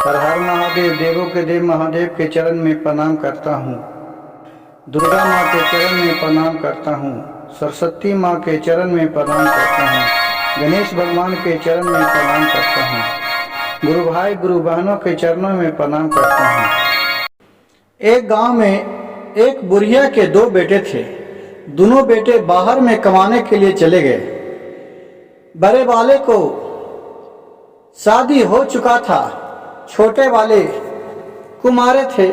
हर हर महादेव, देवों के देव महादेव के चरण में प्रणाम करता हूँ। दुर्गा माँ के चरण में प्रणाम करता हूँ। सरस्वती माँ के चरण में प्रणाम करता हूँ। गणेश भगवान के चरण में प्रणाम करता हूँ। गुरु भाई गुरु बहनों के चरणों में प्रणाम करता हूँ। एक गांव में एक बुढ़िया के दो बेटे थे। दोनों बेटे बाहर में कमाने के लिए चले गए। बड़े वाले को शादी हो चुका था, छोटे वाले कुमारे थे।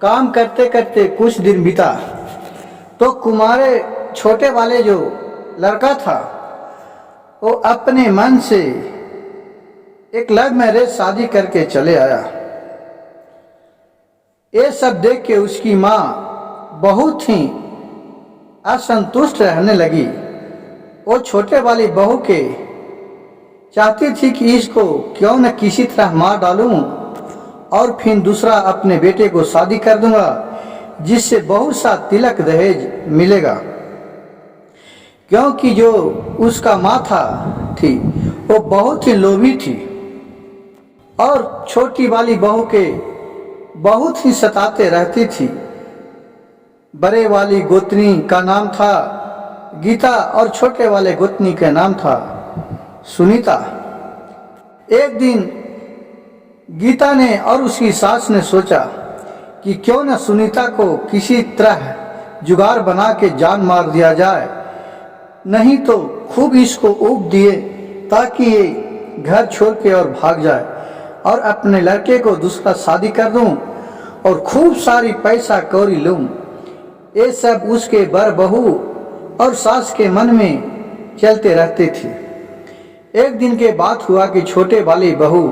काम करते करते कुछ दिन बीता तो कुमारे छोटे वाले जो लड़का था वो अपने मन से एक लव मैरिज शादी करके चले आया। ये सब देख के उसकी माँ बहुत ही असंतुष्ट रहने लगी। वो छोटे वाली बहू के चाहती थी कि इसको क्यों न किसी तरह मार डालूं और फिर दूसरा अपने बेटे को शादी कर दूंगा, जिससे बहुत सा तिलक दहेज मिलेगा। क्योंकि जो उसका माँ थी वो बहुत ही लोभी थी और छोटी वाली बहू के बहुत ही सताते रहती थी। बड़े वाली गोतनी का नाम था गीता और छोटे वाले गोतनी का नाम था सुनीता। एक दिन गीता ने और उसकी सास ने सोचा कि क्यों न सुनीता को किसी तरह जुगाड़ बना के जान मार दिया जाए, नहीं तो खूब इसको ऊब दिए ताकि ये घर छोड़ के और भाग जाए और अपने लड़के को दूसरा शादी कर दूं और खूब सारी पैसा कौड़ी लूं। ये सब उसके बर बहू और सास के मन में चलते रहते थे। एक दिन के बात हुआ कि छोटे वाली बहू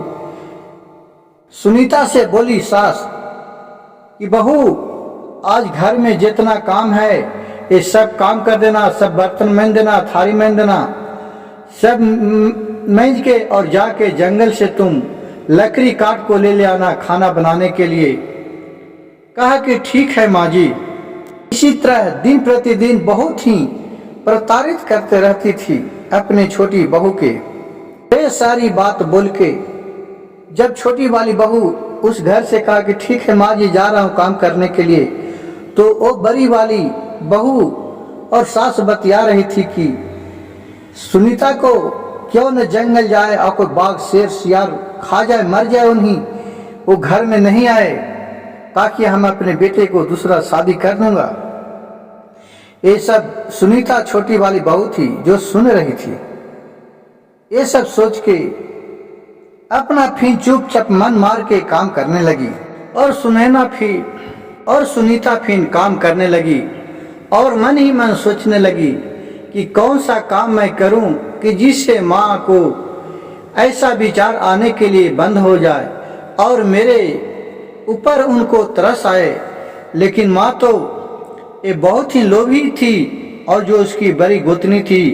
सुनीता से बोली सास कि बहू आज घर में जितना काम है ये सब काम कर देना, सब बर्तन मेंज देना, थाली मेंज देना, सब मेंज के और जाके जंगल से तुम लकड़ी काट को ले आना खाना बनाने के लिए। कहा कि ठीक है माँ जी। इसी तरह दिन प्रतिदिन बहुत ही प्रताड़ित करते रहती थी अपने छोटी बहू के। ये सारी बात बोल के जब छोटी वाली बहू उस घर से कहा कि ठीक है माँ जी जा रहा हूँ काम करने के लिए, तो वो बड़ी वाली बहू और सास बतिया रही थी कि सुनीता को क्यों न जंगल जाए और कोई बाघ शेर सियार खा जाए, मर जाए, उन्हीं वो घर में नहीं आए ताकि हम अपने बेटे को दूसरा शादी कर दूंगा। ये सब सुनीता छोटी वाली बहू थी जो सुन रही थी। ये सब सोच के अपना फिर चुपचाप मन मार के काम करने लगी और सुनीता फिर काम करने लगी और मन ही मन सोचने लगी कि कौन सा काम मैं करूं कि जिससे माँ को ऐसा विचार आने के लिए बंद हो जाए और मेरे ऊपर उनको तरस आए। लेकिन माँ तो ये बहुत ही लोभी थी और जो उसकी बड़ी गोतनी थी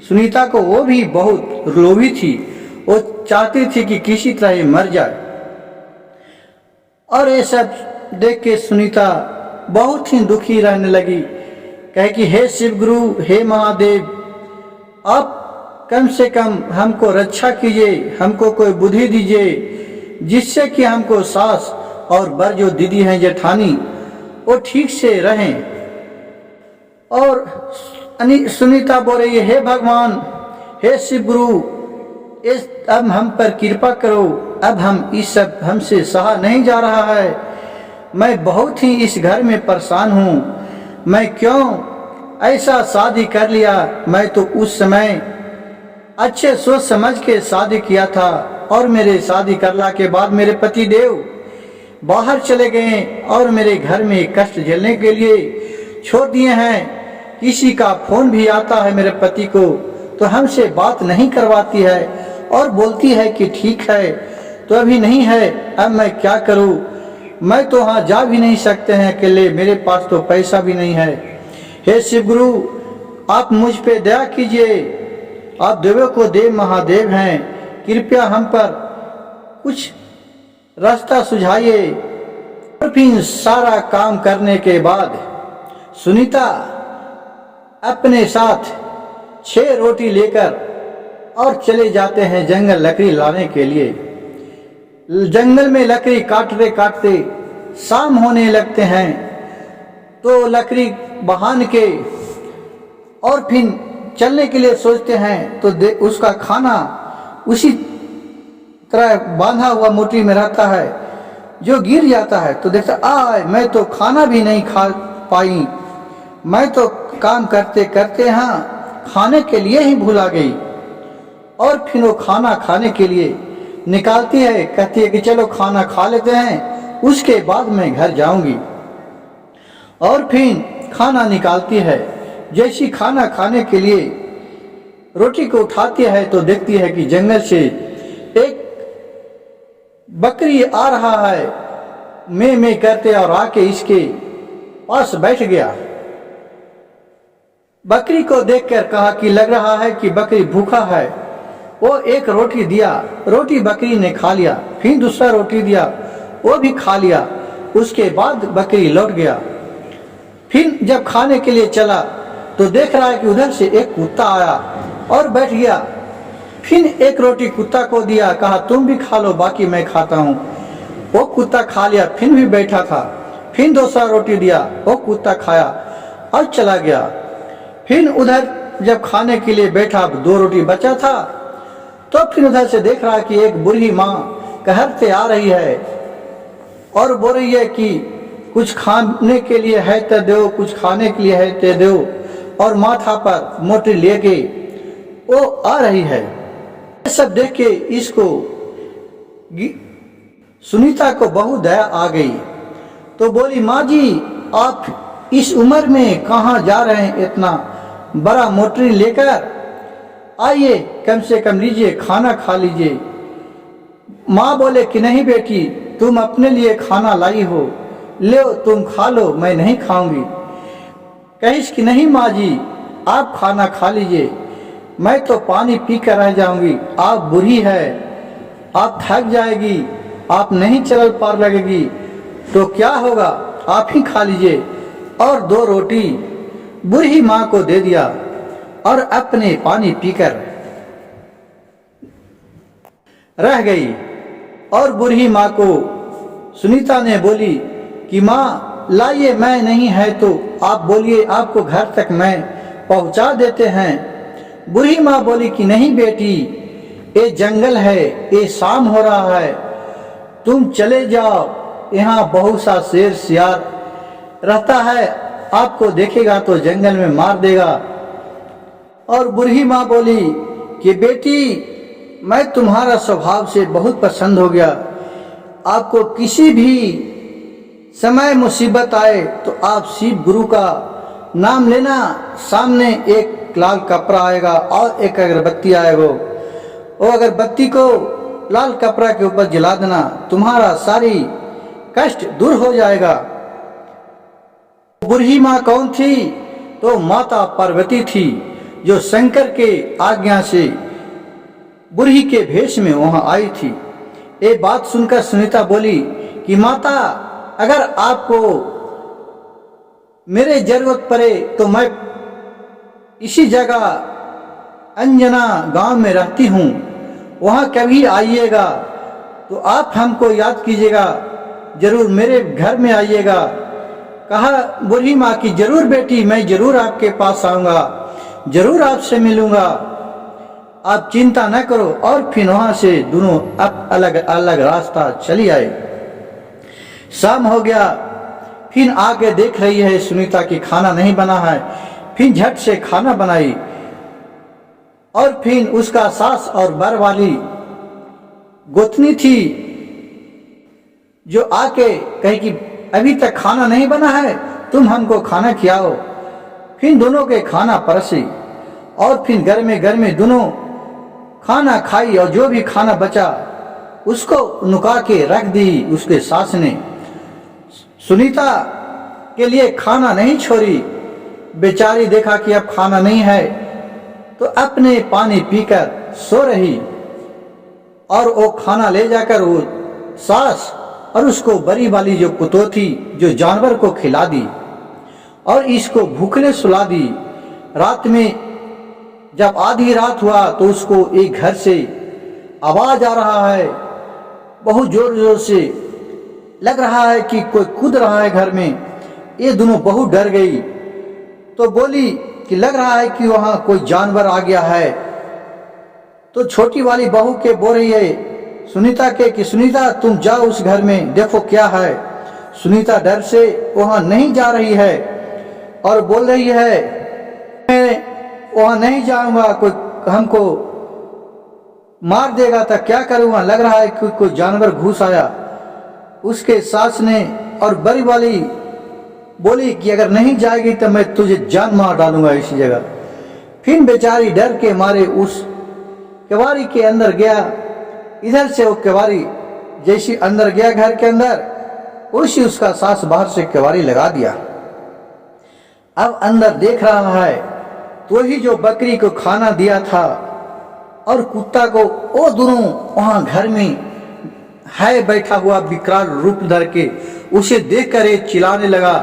सुनीता को वो भी बहुत लोभी थी। वो चाहती थी कि किसी तरह ये मर जाए। और ये सब देख के सुनीता बहुत ही दुखी रहने लगी। कहे कि हे शिव गुरु, हे महादेव, आप कम से कम हमको रक्षा कीजिए, हमको कोई बुद्धि दीजिए जिससे कि हमको सास और बर जो दीदी हैं जेठानी वो ठीक से रहें। और सुनीता बोल रही है हे भगवान, हे शिव गुरु, इस अब हम पर कृपा करो, अब हम इस सब हमसे सहा नहीं जा रहा है। मैं बहुत ही इस घर में परेशान हूँ। मैं क्यों ऐसा शादी कर लिया? मैं तो उस समय अच्छे सोच समझ के शादी किया था और मेरे शादी करला के बाद मेरे पति देव बाहर चले गए और मेरे घर में कष्ट झेलने के लिए छोड़ दिए हैं। किसी का फोन भी आता है मेरे पति को तो हमसे बात नहीं करवाती है और बोलती है कि ठीक है तो अभी नहीं है, अब मैं क्या करूं? मैं तो वहाँ जा भी नहीं सकते हैं अकेले, मेरे पास तो पैसा भी नहीं है। हे शिव गुरु, आप मुझ पे दया कीजिए, आप देवों को देव महादेव हैं, कृपया हम पर कुछ रास्ता सुझाइए। और फिर सारा काम करने के बाद सुनीता अपने साथ 6 रोटी लेकर और चले जाते हैं जंगल लकड़ी लाने के लिए। जंगल में लकड़ी काटते काटते शाम होने लगते हैं, तो लकड़ी बहान के और फिर चलने के लिए सोचते हैं, तो उसका खाना उसी तरह बांधा हुआ मोटी में रहता है, जो गिर जाता है तो देखता आय मैं तो खाना भी नहीं खा पाई, मैं तो काम करते करते हाँ खाने के लिए ही भूला गई। और फिर वो खाना खाने के लिए निकालती है, कहती है कि चलो खाना खा लेते हैं, उसके बाद मैं घर जाऊंगी। और फिर खाना निकालती है, जैसी खाना खाने के लिए रोटी को उठाती है तो देखती है कि जंगल से एक बकरी आ रहा है, मैं करते और आके इसके पास बैठ गया। बकरी को देखकर कहा कि लग रहा है कि बकरी भूखा है। वो एक रोटी दिया, रोटी बकरी ने खा लिया, फिर दूसरा रोटी दिया, वो भी खा लिया। उसके बाद बकरी लौट गया। फिर जब खाने के लिए चला तो देख रहा है कि उधर से एक कुत्ता आया और बैठ गया। फिर एक रोटी कुत्ता को दिया, कहा तुम भी खा लो, बाकी मैं खाता हूँ। वो कुत्ता खा लिया, फिर भी बैठा था। फिर दूसरा रोटी दिया, वो कुत्ता खाया और चला गया। फिर उधर जब खाने के लिए बैठा, 2 रोटी बचा था, तो फिर उधर से देख रहा कि एक बूढ़ी माँ कहरते आ रही है और बोल रही है कि कुछ खाने के लिए है तो दो, कुछ खाने के लिए है तो दो। और माथा पर मोटी लेके वो आ रही है। ये सब देख के इसको सुनीता को बहुत दया आ गई, तो बोली माँ जी आप इस उम्र में कहाँ जा रहे हैं, इतना बड़ा मोटरी लेकर आइए, कम से कम लीजिए, खाना खा लीजिए। माँ बोले कि नहीं बेटी, तुम अपने लिए खाना लाई हो, ले तुम खा लो, मैं नहीं खाऊंगी। कहिस कि नहीं माँ जी आप खाना खा लीजिए, मैं तो पानी पी कर रह जाऊंगी, आप बूढ़ी है, आप थक जाएगी, आप नहीं चल पार लगेगी, तो क्या होगा, आप ही खा लीजिए। और 2 रोटी बूढ़ी माँ को दे दिया और अपने पानी पीकर रह गई। और बूढ़ी माँ को सुनीता ने बोली कि माँ लाइए, मैं नहीं है तो आप बोलिए, आपको घर तक मैं पहुंचा देते हैं। बूढ़ी माँ बोली कि नहीं बेटी, ये जंगल है, ये शाम हो रहा है, तुम चले जाओ, यहाँ बहुत सा शेर सियार रहता है, आपको देखेगा तो जंगल में मार देगा। और बूढ़ी माँ बोली कि बेटी मैं तुम्हारा स्वभाव से बहुत पसंद हो गया, आपको किसी भी समय मुसीबत आए तो आप शिव गुरु का नाम लेना, सामने एक लाल कपड़ा आएगा और एक अगरबत्ती आएगा, वो अगरबत्ती को लाल कपड़ा के ऊपर जला देना, तुम्हारा सारी कष्ट दूर हो जाएगा। बूढ़ी माँ कौन थी? तो माता पार्वती थी, जो शंकर के आज्ञा से बूढ़ी के भेष में वहां आई थी। ये बात सुनकर सुनीता बोली कि माता अगर आपको मेरे जरूरत पड़े तो मैं इसी जगह अंजना गांव में रहती हूँ, वहाँ कभी आइएगा तो आप हमको याद कीजिएगा, जरूर मेरे घर में आइएगा। कहा बूढ़ी माँ की जरूर बेटी, मैं जरूर आपके पास आऊँगा, जरूर आपसे मिलूँगा, आप चिंता न करो। और फिर वहाँ से दोनों अब अलग अलग रास्ता चली आए। शाम हो गया, फिर आगे देख रही है सुनीता की खाना नहीं बना है, फिर झट से खाना बनाई। और फिर उसका सास और बर वाली गोतनी थी जो आके कही कि अभी तक खाना नहीं बना है, तुम हमको खाना खिलाओ। फिर दोनों के खाना परसी और फिर घर में दोनों खाना खाई, और जो भी खाना बचा उसको नुका के रख दी उसके सास ने। सुनीता के लिए खाना नहीं छोड़ी, बेचारी देखा कि अब खाना नहीं है तो अपने पानी पीकर सो रही। और वो खाना ले जाकर वो सास और उसको बड़ी वाली जो कुतो थी, जो जानवर को खिला दी और इसको भूखने सुला दी। रात में जब आधी रात हुआ तो उसको एक घर से आवाज आ रहा है बहुत जोर जोर से लग रहा है कि कोई कूद रहा है घर में। ये दोनों बहुत डर गई, तो बोली कि लग रहा है कि वहां कोई जानवर आ गया है। तो छोटी वाली बहू के बोल रही है सुनीता के कि सुनीता तुम जाओ उस घर में, देखो क्या है। सुनीता डर से वहां नहीं जा रही है और बोल रही है मैं वहां नहीं जाऊंगा, कोई हमको मार देगा तो क्या करूंगा, लग रहा है कि कोई जानवर घुस आया। उसके सास ने और बड़ी वाली बोली कि अगर नहीं जाएगी तो मैं तुझे जान मार डालूंगा इसी जगह। फिर बेचारी डर के मारे उस केवाड़ी के अंदर गया। इधर से वो केवाड़ी जैसी अंदर गया घर के अंदर, उसी उसका सास बाहर से केवाड़ी लगा दिया। अब अंदर देख रहा है तो ही जो बकरी को खाना दिया था और कुत्ता को, वो दोनों वहां घर में है बैठा हुआ विकराल रूप धर के। उसे देखकर ये चिल्लाने लगा,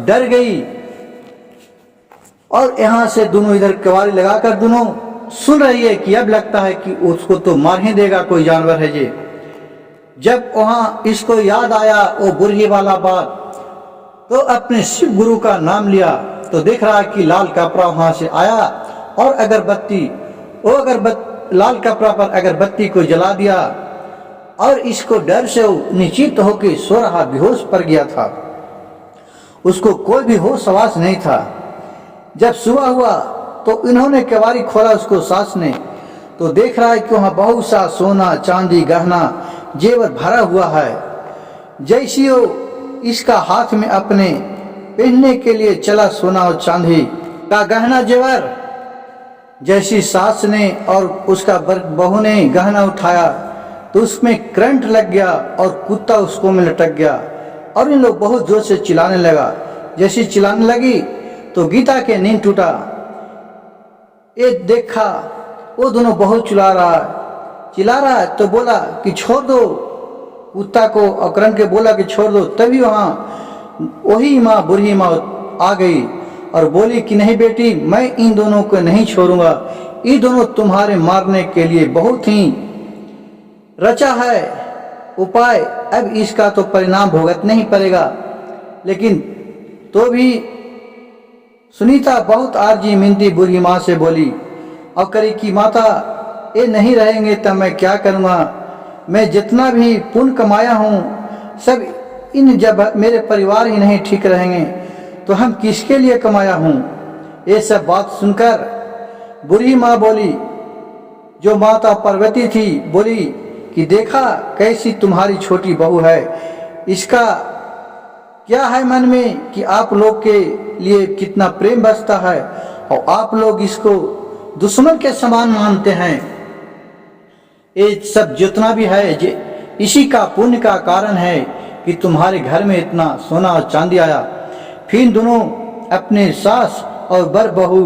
डर गई। और यहाँ से दोनों इधर केवाड़ी लगाकर दोनों सुन रही है कि अब लगता है कि उसको तो मार ही देगा कोई जानवर है ये। जब वहां इसको याद आया वो बुढ़ी वाला बात, तो अपने शिव गुरु का नाम लिया। तो देख रहा है कि लाल कपड़ा वहां से आया और अगरबत्ती, वो लाल कपड़ा पर अगरबत्ती को जला दिया और इसको डर से निश्चित होकर सो रहा, बेहोश पड़ गया था। उसको कोई भी होश आवास नहीं था। जब सुबह हुआ तो इन्होंने केवाड़ी खोला उसको सास ने, तो देख रहा है कि वहां बहुत सा सोना चांदी गहना जेवर भरा हुआ है। जैसी वो इसका हाथ में अपने पहनने के लिए चला सोना और चांदी का गहना जेवर, जैसी सास ने और उसका बहू ने गहना उठाया तो उसमें करंट लग गया और कुत्ता उसको में लटक गया। और इन लोग बहुत जोर से चिल्लाने लगा। जैसी चिल्लाने लगी तो गीता के नींद टूटा। ये देखा वो दोनों बहुत चिल्ला रहा है तो बोला कि छोड़ दो कुत्ता को, और करंट के बोला कि छोड़ दो। तभी वहां वही माँ, बुढ़ी माँ आ गई और बोली कि नहीं बेटी, मैं इन दोनों को नहीं छोड़ूंगा। ये दोनों तुम्हारे मारने के लिए बहुत ही रचा है उपाय, अब इसका तो परिणाम भुगतना नहीं पड़ेगा। लेकिन तो भी सुनीता बहुत आरजी मिनती बुढ़ी माँ से बोली और करी कि माता ये नहीं रहेंगे तो मैं क्या करूँगा, मैं जितना भी पुण्य कमाया हूँ सब इन, जब मेरे परिवार ही नहीं ठीक रहेंगे तो हम किसके लिए कमाया हूँ। ये सब बात सुनकर बुढ़ी माँ बोली, जो माता पार्वती थी, बोली कि देखा कैसी तुम्हारी छोटी बहू है, इसका क्या है मन में कि आप लोग के लिए कितना प्रेम बसता है और आप लोग इसको दुश्मन के समान मानते हैं। ये सब जितना भी है इसी का पुण्य का कारण है कि तुम्हारे घर में इतना सोना और चांदी आया। फिर दोनों अपने सास और बर बहू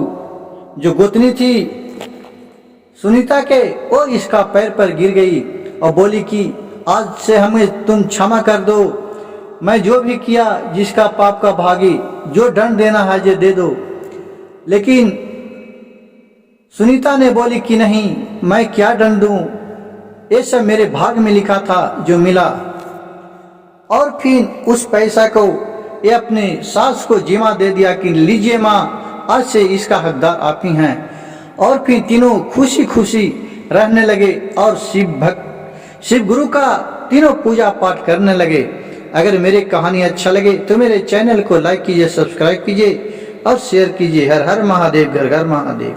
जो गोतनी थी सुनीता के, और इसका पैर पर गिर गई और बोली कि आज से हमें तुम क्षमा कर दो, मैं जो भी किया जिसका पाप का भागी, जो दंड देना है जे दे दो। लेकिन सुनीता ने बोली कि नहीं, मैं क्या दंड दूं, ये सब मेरे भाग में लिखा था जो मिला। और फिर उस पैसा को ये अपने सास को जिम्मा दे दिया कि लीजिए माँ, आज से इसका हकदार आप ही हैं। और फिर तीनों खुशी खुशी रहने लगे और शिव गुरु का तीनों पूजा पाठ करने लगे। अगर मेरी कहानी अच्छा लगे तो मेरे चैनल को लाइक कीजिए, सब्सक्राइब कीजिए और शेयर कीजिए। हर हर महादेव, घर घर महादेव।